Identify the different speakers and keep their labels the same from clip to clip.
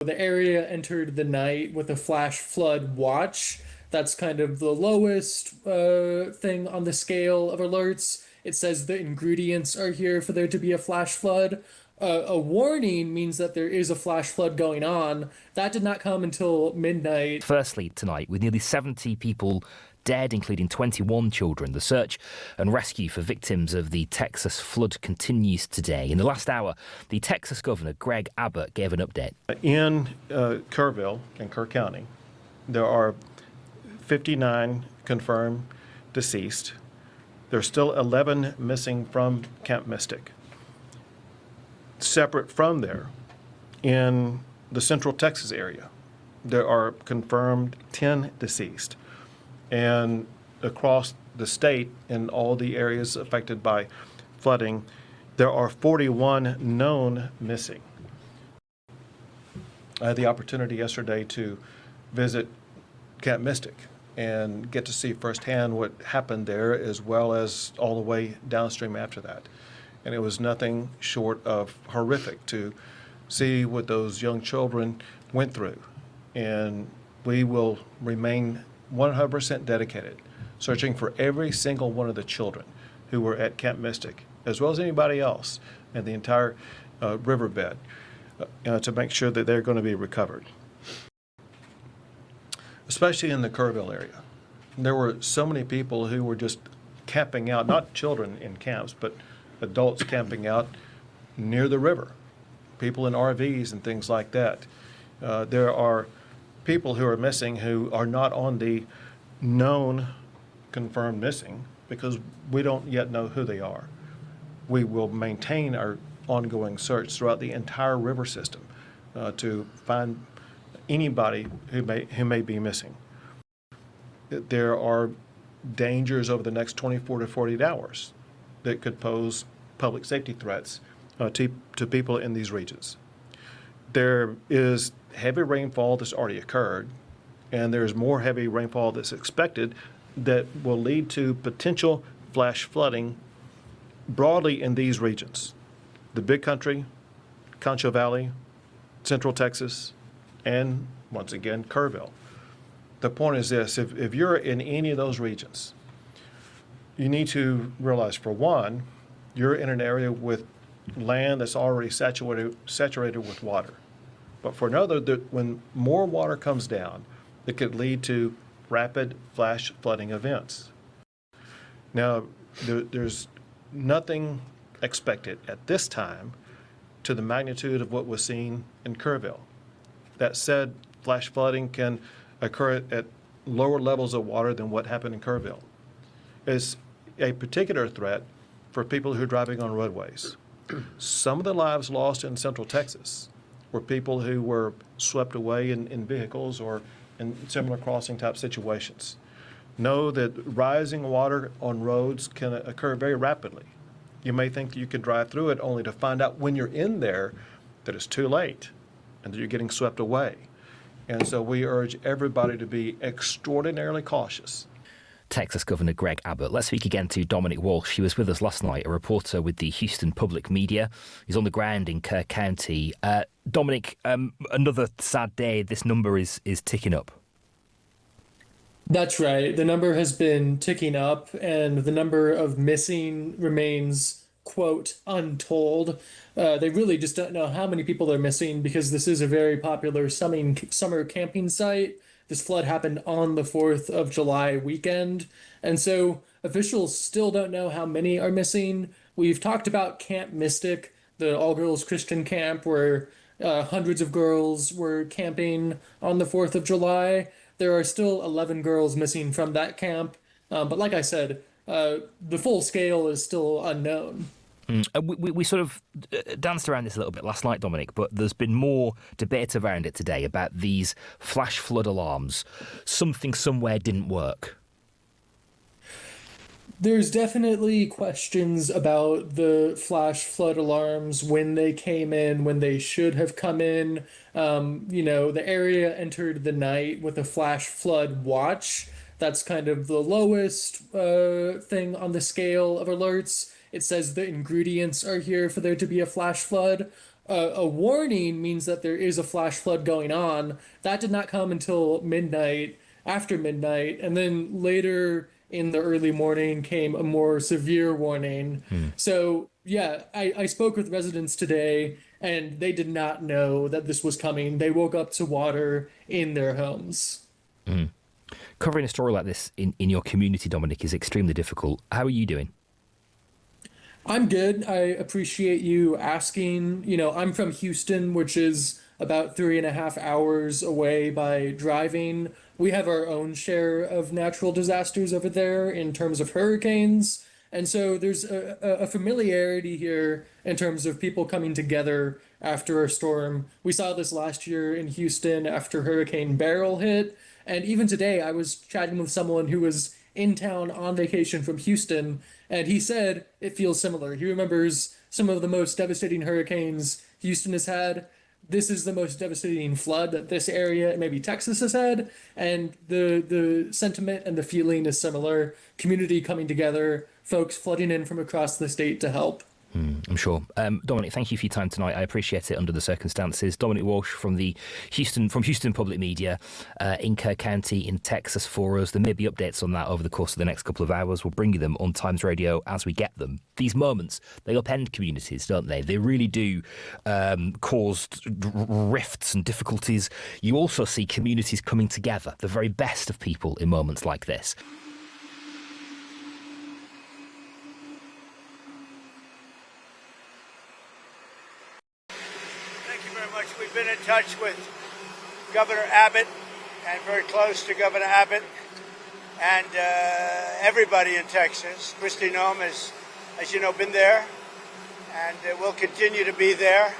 Speaker 1: The area entered the night with a flash flood watch. That's kind of the lowest thing on the scale of alerts. It says the ingredients are here for there to be a flash flood. A warning means that there is a flash flood going on. That did not come until midnight.
Speaker 2: Firstly, tonight, with nearly 70 people dead, including 21 children, the search and rescue for victims of the Texas flood continues today. In the last hour, the Texas Governor, Greg Abbott, gave an update.
Speaker 3: In Kerrville and Kerr County, there are 59 confirmed deceased. There's still 11 missing from Camp Mystic. Separate from there, in the Central Texas area, there are confirmed 10 deceased. And across the state, in all the areas affected by flooding, there are 41 known missing. I had the opportunity yesterday to visit Camp Mystic and get to see firsthand what happened there, as well as all the way downstream after that. And it was nothing short of horrific to see what those young children went through. And we will remain 100% dedicated, searching for every single one of the children who were at Camp Mystic, as well as anybody else in the entire riverbed, to make sure that they're going to be recovered. Especially in the Kerrville area. There were so many people who were just camping out, not children in camps, but adults camping out near the river, people in RVs and things like that. There are people who are missing who are not on the known confirmed missing because we don't yet know who they are. We will maintain our ongoing search throughout the entire river system to find anybody who may be missing. There are dangers over the next 24 to 48 hours that could pose public safety threats to people in these regions. There is heavy rainfall that's already occurred, and there's more heavy rainfall that's expected that will lead to potential flash flooding broadly in these regions: the Big Country, Concho Valley, Central Texas, and once again, Kerrville. The point is this: if you're in any of those regions, you need to realize, for one, you're in an area with land that's already saturated with water. But for another, when more water comes down, it could lead to rapid flash flooding events. Now, there's nothing expected at this time to the magnitude of what was seen in Kerrville. That said, flash flooding can occur at lower levels of water than what happened in Kerrville. It's a particular threat for people who are driving on roadways. Some of the lives lost in Central Texas were people who were swept away in vehicles or in similar crossing type situations. Know that rising water on roads can occur very rapidly. You may think that you could drive through it only to find out when you're in there that it's too late and that you're getting swept away. And so we urge everybody to be extraordinarily cautious.
Speaker 2: Texas Governor Greg Abbott. Let's speak again to Dominic Walsh. He was with us last night, a reporter with the Houston Public Media. He's on the ground in Kerr County. Dominic, another sad day. This number is ticking up.
Speaker 1: That's right. The number has been ticking up, and the number of missing remains, quote, untold. They really just don't know how many people are missing because this is a very popular summer camping site. This flood happened on the 4th of July weekend, and so officials still don't know how many are missing. We've talked about Camp Mystic, the all-girls Christian camp where hundreds of girls were camping on the 4th of July. There are still 11 girls missing from that camp, but like I said, the full scale is still unknown.
Speaker 2: We sort of danced around this a little bit last night, Dominic, but there's been more debate around it today about these flash flood alarms. Something somewhere didn't work.
Speaker 1: There's definitely questions about the flash flood alarms, when they came in, when they should have come in. The area entered the night with a flash flood watch. That's kind of the lowest thing on the scale of alerts. It says the ingredients are here for there to be a flash flood. a warning means that there is a flash flood going on. That did not come until midnight, after midnight, and then later in the early morning came a more severe warning. So, yeah, I spoke with residents today, and they did not know that this was coming. They woke up to water in their homes.
Speaker 2: Covering a story like this in your community, Dominic, is extremely difficult. How are you doing?
Speaker 1: I'm good. I appreciate you asking. You know, I'm from Houston, which is about 3.5 hours away by driving. We have our own share of natural disasters over there in terms of hurricanes. And so there's a familiarity here in terms of people coming together after a storm. We saw this last year in Houston after Hurricane Beryl hit. And even today, I was chatting with someone who was in town on vacation from Houston, and he said it feels similar. He remembers some of the most devastating hurricanes Houston has had. This is the most devastating flood that this area, maybe Texas, has had, and the sentiment and the feeling is similar. Community coming together, folks flooding in from across the state to help.
Speaker 2: I'm sure. Dominic, thank you for your time tonight. I appreciate it under the circumstances. Dominic Walsh from Houston Public Media in Kerr County in Texas for us. There may be updates on that over the course of the next couple of hours. We'll bring you them on Times Radio as we get them. These moments, they upend communities, don't they? They really do cause rifts and difficulties. You also see communities coming together, the very best of people in moments like this.
Speaker 4: We've been in touch with Governor Abbott and very close to Governor Abbott and everybody in Texas. Kristi Noem has, as you know, been there and will continue to be there.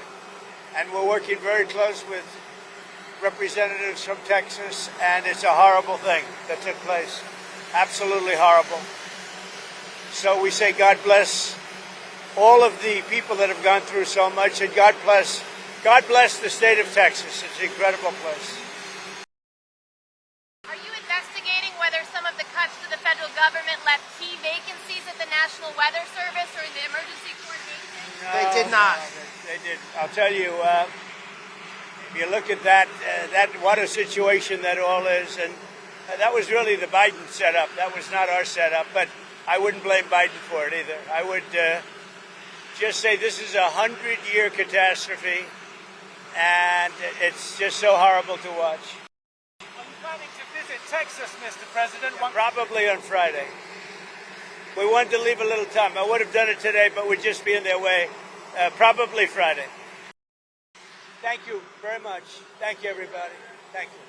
Speaker 4: And we're working very close with representatives from Texas, and it's a horrible thing that took place. Absolutely horrible. So we say God bless all of the people that have gone through so much, and God bless the state of Texas. It's an incredible place.
Speaker 5: Are you investigating whether some of the cuts to the federal government left key vacancies at the National Weather Service or in the emergency coordination?
Speaker 4: No,
Speaker 6: They did not.
Speaker 4: They did. I'll tell you, if you look at that what a situation that all is, and that was really the Biden setup. That was not our setup, but I wouldn't blame Biden for it either. I would just say this is a 100-year catastrophe. And it's just so horrible to watch.
Speaker 6: Are you planning to visit Texas, Mr. President?
Speaker 4: Probably on Friday. We wanted to leave a little time. I would have done it today, but we'd just be in their way. Probably Friday. Thank you very much. Thank you, everybody. Thank you.